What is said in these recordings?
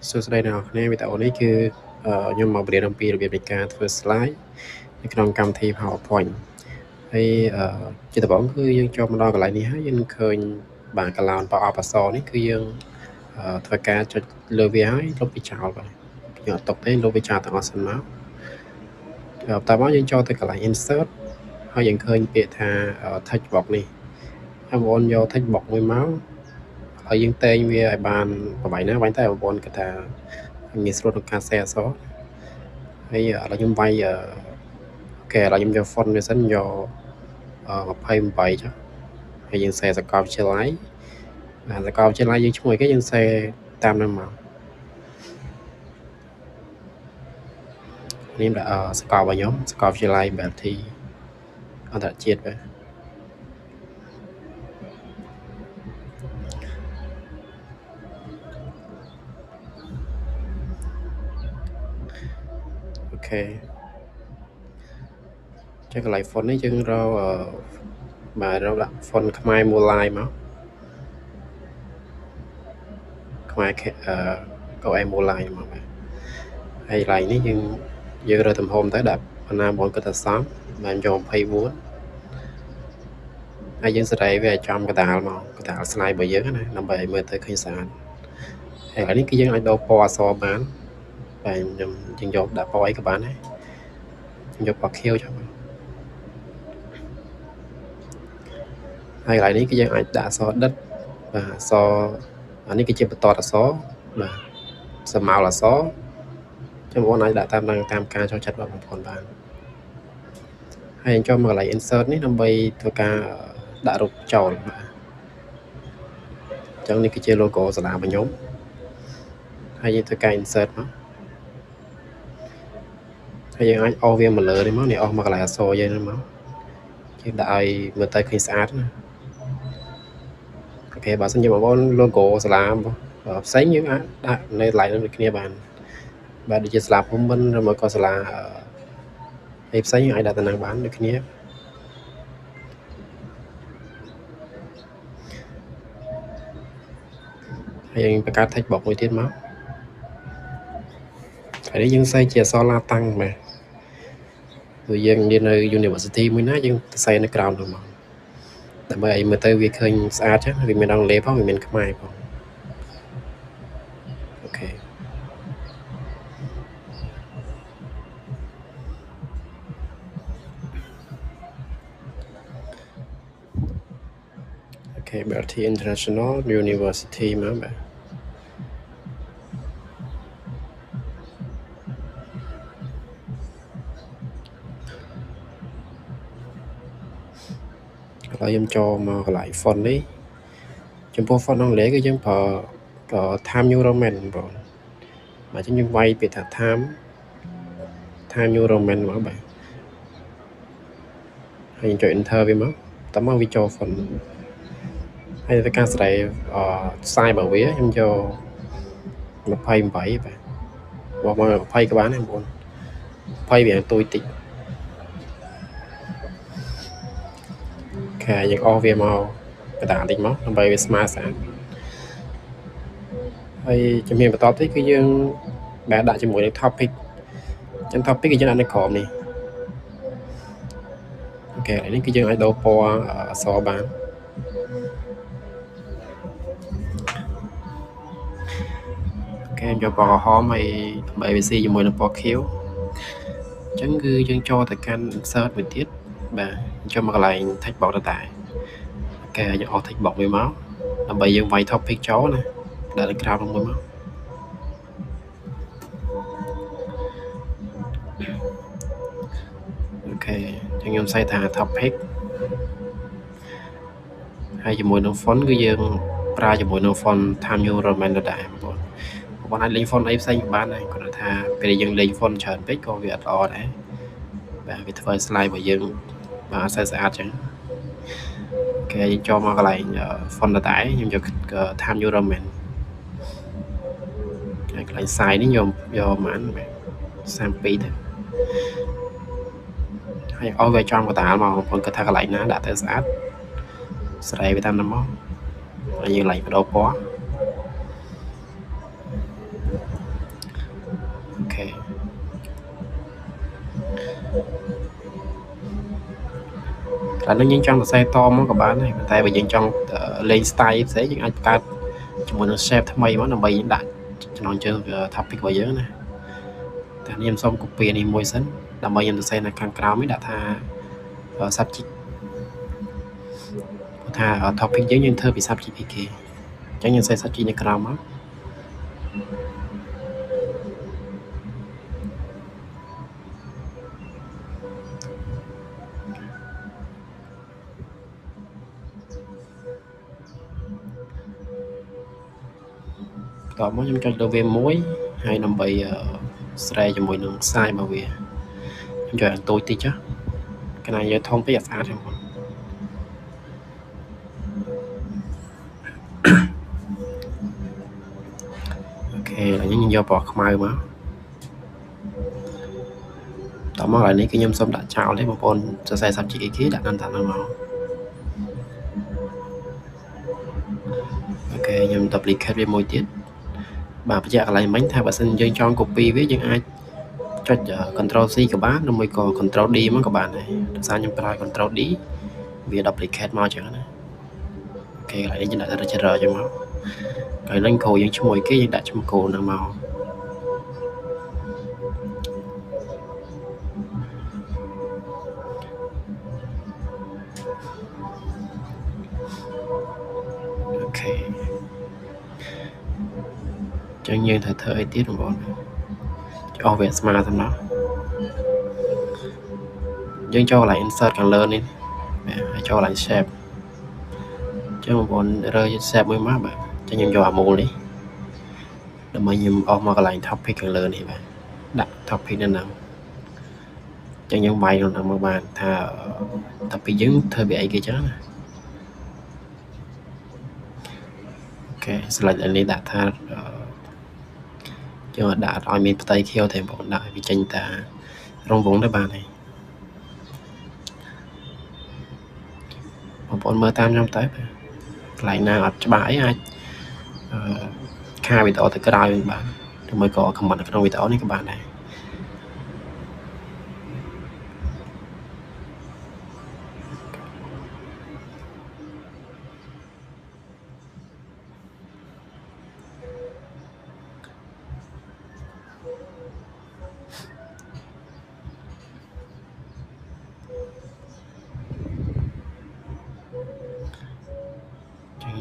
សួស្តីអ្នកនរគ្នាវីដេអូនេះគឺខ្ញុំមកបង្រៀនអំពីរបៀបនៃការធ្វើ slide នៅក្នុងកម្មវិធី PowerPoint ហើយជាដំបូងគឺយើងចូលមកដល់កន្លែងនេះហើយយើងឃើញបាទកន្លោនបអបអសនេះគឺយើងធ្វើការចុចលើវាហើយលុបវាចោលបាទខ្ញុំអត់ຕົកទេលុបវាចោលទាំងអស់សិនមកបន្ទាប់មកយើងចូលទៅកន្លែង insert ហើយយើងឃើញពាក្យថា text box នេះហើយបងប្អូនយក text box មួយមកហើយយើងតែងវាឲ្យបានប្រហែលណាបាញ់តែបងប្អូនគាត់ថាងាយស្រួលក្នុងការ share អក្សរហើយឥឡូវខ្ញុំវាយអូខេឥឡូវខ្ញុំយក font វាសិនយក28ចុះហើយយើង share សកលវិទ្យាល័យបាទសកលវិទ្យាល័យយើងឈ្មោះអីគេយើង share តាមនឹងមកនេះដាក់សកលរបស់ខ្ញុំសកលវិទ្យាល័យ Betty អន្តរជាតិបាទអូខេចុះកន្លែង font នេះយើងរកបាទរកដាក់ font ខ្មែរ Mulai មកខ្មែរកៅអែ Mulai មកបាទហើយកន្លែងនេះយើងរើទំហំទៅដាក់បណ្ណាបងគាត់ទៅសំបានយក24ហើយយើងសេរីវាឲ្យចំកដាលមកកដាល slide របស់យើងណាដើម្បីឲ្យមើលទៅឃើញស្អាតហើយឥឡូវនេះគឺយើងអាចដូរពណ៌អក្សរបានបាទខ្ញុំយកដាក់ពណ៌អីក៏បានដែរខ្ញុំយកពណ៌ខៀវចុះហើយកន្លែងនេះគឺយើងអាចដាក់អក្សរដិតបាទអក្សរអានេះគឺជាបន្ទាត់អក្សរបាទសម្មាលអក្សរចាំបងប្អូនអាចដាក់តាមការចូលចិត្តរបស់បងប្អូនបានហើយចូលមកកន្លែង insert នេះដើម្បីធ្វើការដាក់រូបចូលបាទអញ្ចឹងនេះគឺជា logo សាលារបស់ខ្ញុំហើយយើងធ្វើការ insert មកហើយយើងអាចអស់វាមកលើនេះមកនេះអស់មកកន្លែងអក្សរយើងហ្នឹងមកយើងដាក់ឲ្យមើលទៅឃើញស្អាតណាអូខេបើសិនជាបងប្អូន logo សាលាផ្សេងយើងអាចដាក់នៅកន្លែងនោះដូចគ្នាបានបាទដូចជាសាលាភូមិន្ទឬមកក៏សាលាឯផ្សេងយើងអាចដាក់តំណែងបានដូចគ្នាហើយយើងបង្កើត text box មួយទៀតមកហើយនេះយើងសេជាអក្សរឡាតាំងបាទព្រោះយើងរៀននៅ University មួយណាយើងសរសេរនៅក្រោមនោះមកដើម្បីឲ្យមើលទៅវាឃើញស្អាតចឹងវាមានអង់គ្លេសផងវាមានខ្មែរផងអូខេBerkeley International University មកបាទឥឡូវខ្ញុំចូលមកកន្លែង font នេះចំពោះ font អង់គ្លេសគឺយើងប្រើTimes New Roman បងបាទអញ្ចឹងយើងវាយពាក្យថា Times New Roman មកបាទហើយយើងចុច enter វាមកតមកវាចូល font ហើយទៅការស្រាយsize របស់វាខ្ញុំយក28បាទបោះមក20ក៏បានដែរបងប្អូន20វាទួយតិចខែយើងអស់វាមកកតាតិចមកដើម្បីវាស្មើស្អាតហើយជំនាញបន្តទៀតគឺយើងបែរដាក់ជាមួយនឹង topic ចឹង topic គឺយើងដាក់នៅក្រោមនេះអូខេឥឡូវនេះគឺយើងអាចដូរពណ៌អក្សរបានអូខេយកពណ៌ក្រហមហើយដើម្បីវាស៊ីជាមួយនឹងពណ៌ខៀវអញ្ចឹងគឺយើងចូលទៅកាន់ insert មួយទៀតបាទចូលមកកន្លែង text box ទៅតែអូខេយើងអស់ text box មួយមកដើម្បីយើងវាយ topic ចូលណាដាក់នៅក្រោមមួយមកអូខេចឹងខ្ញុំសេថា topic ហើយជាមួយនឹង font គឺយើងប្រើជាមួយនឹង font Times New Roman ដែរបងប្អូនអាចលេង font អីផ្សេងបានដែរគាត់ថាពេលយើងលេង font ច្រើនពេកក៏វាអត់ល្អដែរបាទវាធ្វើ slide របស់យើងបាទស្អាតចឹងគេចូលមកកន្លែង font ដែរខ្ញុំយក Times New Roman ហើយកន្លែង size នេះយកប៉ុន្មាន32ទៅហើយអស់វាចំកតាលមកបងប្អូនគាត់ថាកន្លែងណាដាក់ទៅស្អាតស្រីវាតាមនោះមកហើយយើងឡើងបដូរពណ៌ là nó nhanh trong xe to món của bạn này tại vì nhanh trong lên style sẽ những anh ta chúng mình xem thay mày món là mày đại cho nó chơi topic bây giờ này tại em xong copy này môi sân là mày em xe này càng cao mới đã tha sắp chỉ tha ở topic giống như thơ bị sắp chỉ kì chẳng như xe sắp chỉ như cao mà có món trong cho đồ về muối hay nằm bày sợi cho mùi nướng sai mà về cho tôi tí chứ cái này giờ thông cái phá thôi ok là những do bỏ mai mà tao mong lại ní cái nhâm xong đã chào lấy một con cho xe sắp chỉ ký đã năn thẳng nó màu ok nhâm tập lịch kết với môi tiết bà bây giờ lại bánh theo bà xin dân cho copy với những ai cho control C của bác nó mới có control D mà các bạn này sao nhâm phải control D vì duplicate mau chẳng này ok lại như là ra chờ cho máu rồi lên cổ những chung mùi cái những đại trong cổ nào màu ok chẳng như thời thời tiết của bọn cho về smart thằng đó dân cho lại insert càng lớn đi cho lại shape chứ một bọn rơi shape mới má bạn cho nhầm dò mù đi để mà nhầm mà lại topic càng lớn này bạn đặt topic nên nào cho những bài nào mà bạn thà topic giống thời bị ấy kia chứ ok slide này đã tha cho đã rồi mình tay kêu thì bọn đại bị tranh ta rong vốn đấy bạn này bọn mơ tam trong tới lại nào ở bãi ai khai bị tổ từ cái đài bạn mới có comment ở trong video này các bạn này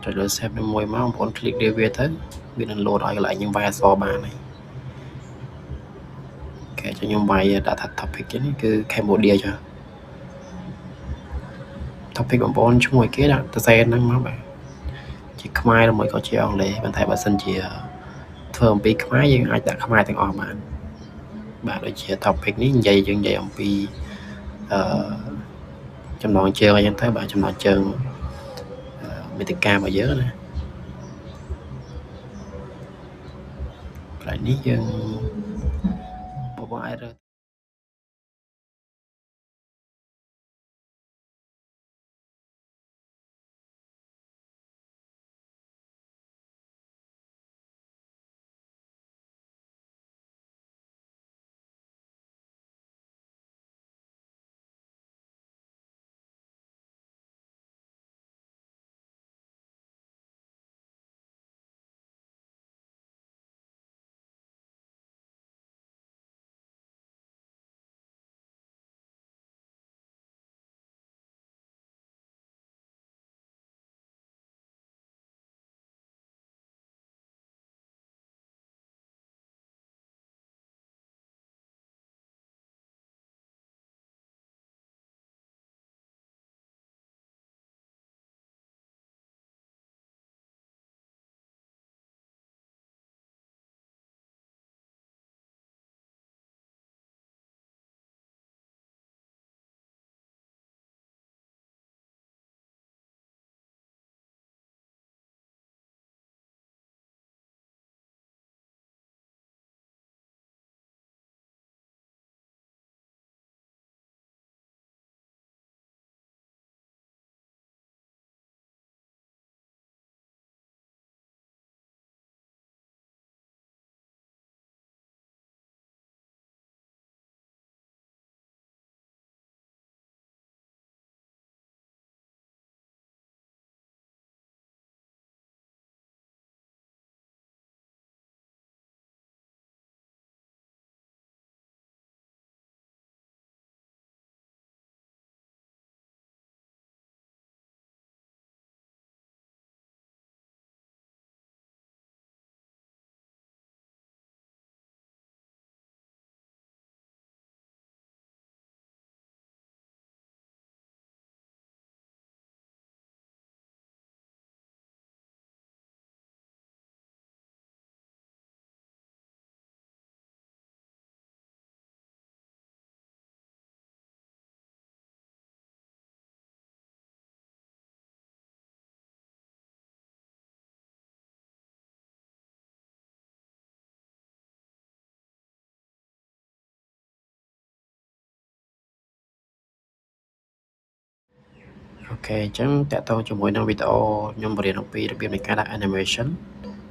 cho đỡ xem được mùi máu bọn click đi về tới biết là load lại những bài so bàn này kể cho những bài đã thật topic chứ cứ Cambodia cho topic của bọn chúng ngồi kế đó ta xe năng máu bạn chỉ không ai là mới có chiều để bạn thấy bạn xin chỉ thường bị không ai nhưng ai đã không aiទាំងអស់bạn bạn đối chia topic នេះនិយាយយើងនិយាយអំពីចំណងជើងអីចឹងទៅបាទចំណងជើងមេតិការបស់យើងណាកន្លែងនេះយើងបងអាចរើ អូខេអញ្ចឹងតកតងជាមួយនឹងវីដេអូខ្ញុំបង្រៀនអំពីរបៀបនៃការដាក់ animation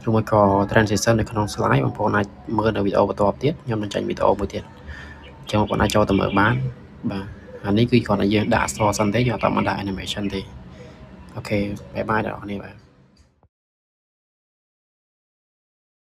ឬមួយក៏ transition នៅក្នុង slide បងប្អូនអាចមើលនៅវីដេអូបន្ទាប់ទៀតខ្ញុំនឹងចេញវីដេអូមួយទៀតអញ្ចឹងបងប្អូនអាចចូលទៅមើលបានបាទអានេះគឺគ្រាន់តែយើងដាក់អក្សរសិនទេយើងអត់តមកដាក់ animation ទេអូខេបាយបាយដល់អ្នកនរបាទ